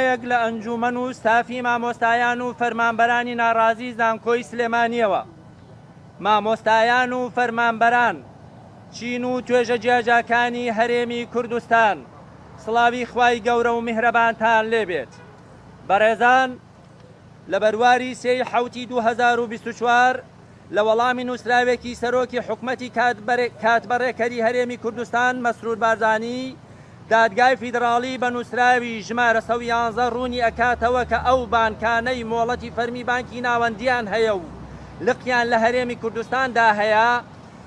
یەک لە ئەنجومەن و ستافی مامۆستایان و فەرمانبەرانی ناڕازی زانکۆی سلێمانیەوە. مامۆستایان و فەرمانبەران چین و توێژە جیاجاکانی هەرێمی کوردستان، سڵاوی خوای گەورە و میهرەبانتان لێبێت. بەڕێزان، لە بەرواری 3 حوتی 2024 لە وەڵامی نووسراوێکی سەرۆکی حکومەتی کاتبەڕێکەری هەرێمی کوردستان مەسرور بارزانی، دادگای فیدراڵی بە نووسراوی ژمارە 111 ڕوونی ئەکاتەوە کە ئەو بانکانەی مۆڵەتی فەرمی بانکی ناوەندیان هەیە و لقیان لە هەرێمی کوردستاندا هەیە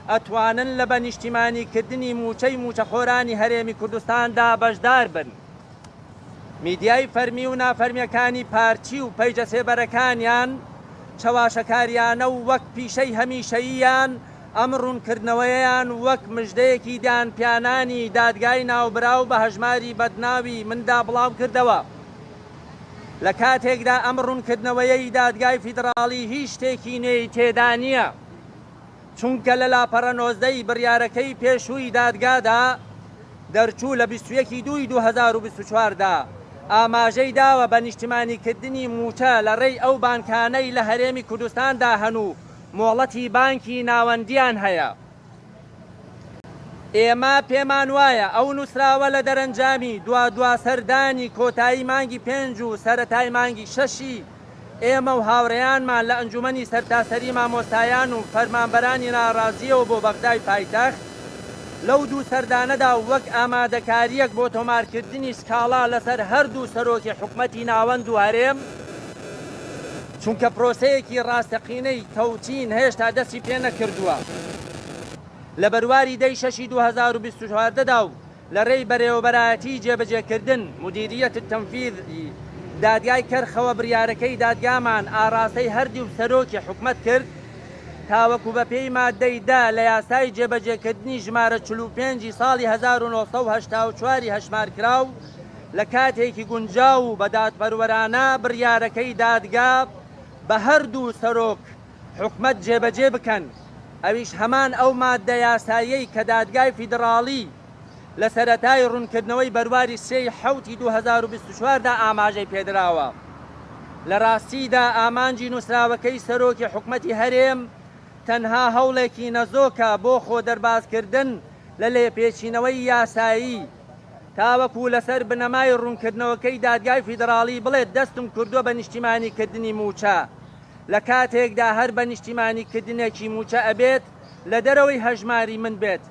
ئەتوانن لە بەنیشتیمانیکردنی موچەی موچەخۆرانی هەرێمی کوردستاندا بەشدار بن. میدیای فەرمی و نافەرمیەکانی پارچی و پەیجە سێبەرەکانیان چاواشەکاریانە و وەک پیشەی هەمیشەییان ئەم ڕوونکردنەوەیان وەک مژدەیەکی دانپیانانی دادگای ناوبراو بە هەژماری بەدناوی مندا بڵاو کردەوە. لە کاتێکدا ئەم ڕوونکردنەوەیەی دادگای فیدراڵی هیچ شتێکی نوێی تێدا نییە، چونکە لە لاپەڕە 19 بڕیارەکەی پێشووی دادگادا دەرچوو لە 21 دوای 2024دا ئاماژەی داوە بە نیشتیمانیکردنی موچە لە ڕێی ئەو بانکانەی لە هەرێمی کوردستاندا هەنوو مۆڵەتی بانکی ناوەندیان هەیە. ئێمە پێمان وایە ئەو نووسراوە لە دەرەنجامی دوا سەردانی کۆتایی مانگی 5 و سەرەتای مانگی 6 ئێمە و هاوڕێیانمان لە ئەنجومەنی سەرتاسەری مامۆستایان و فەرمانبەرانی ناڕازیەوە بۆ بەغدای پایتەخت لەو دوو سەردانەدا وەک ئامادەکاریەک بۆ تۆمارکردنی سکاڵا لەسەر هەردوو سەرۆکی حکومەتی ناوەند و هەرێم، چونکە پرۆسەیەکی ڕاستەقینەی تەوتین هێشتا دەستی پێ نەکردووە. لە بەرواری دەی 6 2024دا و لە ڕێی بەرێوەبەرایەتی جێبەجێکردن مدیریەت تەنفیذی دادگای کەرخەوە بڕیارەکەی دادگامان ئاراستەی هەردوو سەرۆکی حکومەت کرد تاوەکو بە پێی مادەی دا لە یاسای جێبەجێکردنی ژمارە 45 ساڵی 1984 هەژمارکراو لە کاتێکی گونجاو و بە دادپەروەرانە بڕیارەکەی دادگا بە هەردوو سەرۆک حکومەت جێبەجێ بکەن. ئەویش هەمان ئەو مادە یاساییەی کە دادگای فیدراڵی لە سەرەتای ڕوونکردنەوەی بەرواری 3 حوتی 2024دا ئاماژەی پێدراوە. لە ڕاستیدا ئامانجی نووسراوەکەی سەرۆکی حکومەتی هەرێم تەنها هەوڵێکی نەزۆکە بۆ خۆ دەربازکردن لە لێپێچینەوەی یاسایی، تاوەکو لەسەر بنەمای ڕوونکردنەوەکەی دادگای فیدراڵی بڵێت دەستم کردووە بە نیشتیمانیکردنی موچە، لە کاتێکدا هەر بە نیشتیمانیکردنێکی موچە ئەبێت لە دەرەوەی هەژماری من بێت.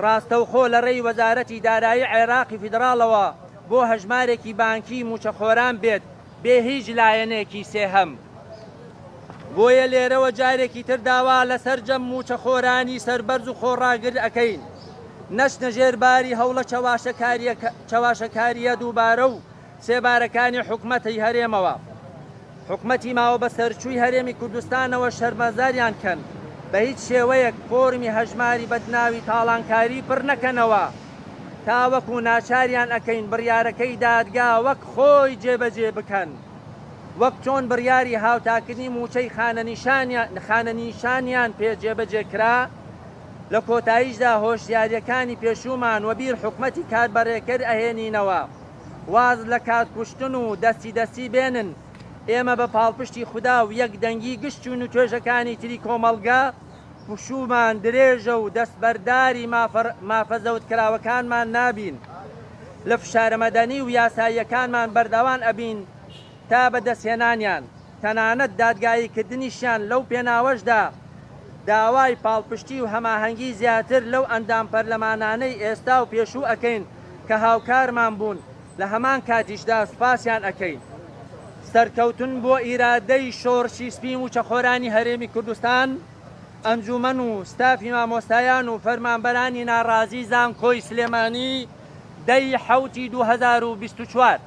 ڕاستەوخۆ لە ڕێی وەزارەتی دارایی عێراقی فیدراڵەوە بۆ هەژمارێکی بانکی موچەخۆران بێت بێ هیچ لایەنێکی سێهەم. بۆیە لێرەوە جارێکی تر داوا لەسەر جەم موچەخۆرانی سەربەرز و خۆڕاگر ئەکەین، نەچنە ژێرباری هەوڵە چاواشەکاریە دووبارە و سێبارەکانی حکومەتی هەرێمەوە. حکومەتی ماوە بە سەرچووی هەرێمی کوردستانەوە شەرمەزاریان کەن، بە هیچ شێوەیەک فۆرمی هەژماری بەدناوی تاڵانکاری پڕ نەکەنەوە، تاوەکو ناچاریان ئەکەین بڕیارەکەی دادگا وەک خۆی جێبەجێ بکەن، وەک چۆن بڕیاری هاوتاکردنی موچەی خانەنیشانیان پێ جێبەجێکرا. لە کۆتاییشدا هۆشیاریەکانی پێشومان وەبیر حکومەتی کاتبەڕێکەر ئەهێنینەوە، واز لە کاتکوشتن و دەستی بێنن. ئێمە بە پاڵپشتی خودا و یەک دەنگی گشتون و توێژەکانی تری کۆمەڵگا پوشومان درێژە و دەستبەرداری مافەزەوتکراوەکانمان نابین، لە فشارەمەدەنی و یاساییەکانمان بەردەوام ئەبین تا بەدەستهێنانیان. تەنانەت دادگاییکردنیشیان لەو پێناوەشدا داوای پاڵپشتی و هەماهەنگی زیاتر لەو ئەندام پەرلەمانانەی ئێستا و پێشوو ئەکەین کە هاوکارمان بوون، لە هەمان کاتیشدا سوپاسیان ئەکەین. سەرکەوتن بۆ ئیرادەی شۆڕشی سپی موچەخۆرانی هەرێمی کوردستان، ئەنجومەن و ستافی مامۆستایان و فەرمانبەرانی ناڕازی زانکۆی سلێمانی 10 حوتی 2024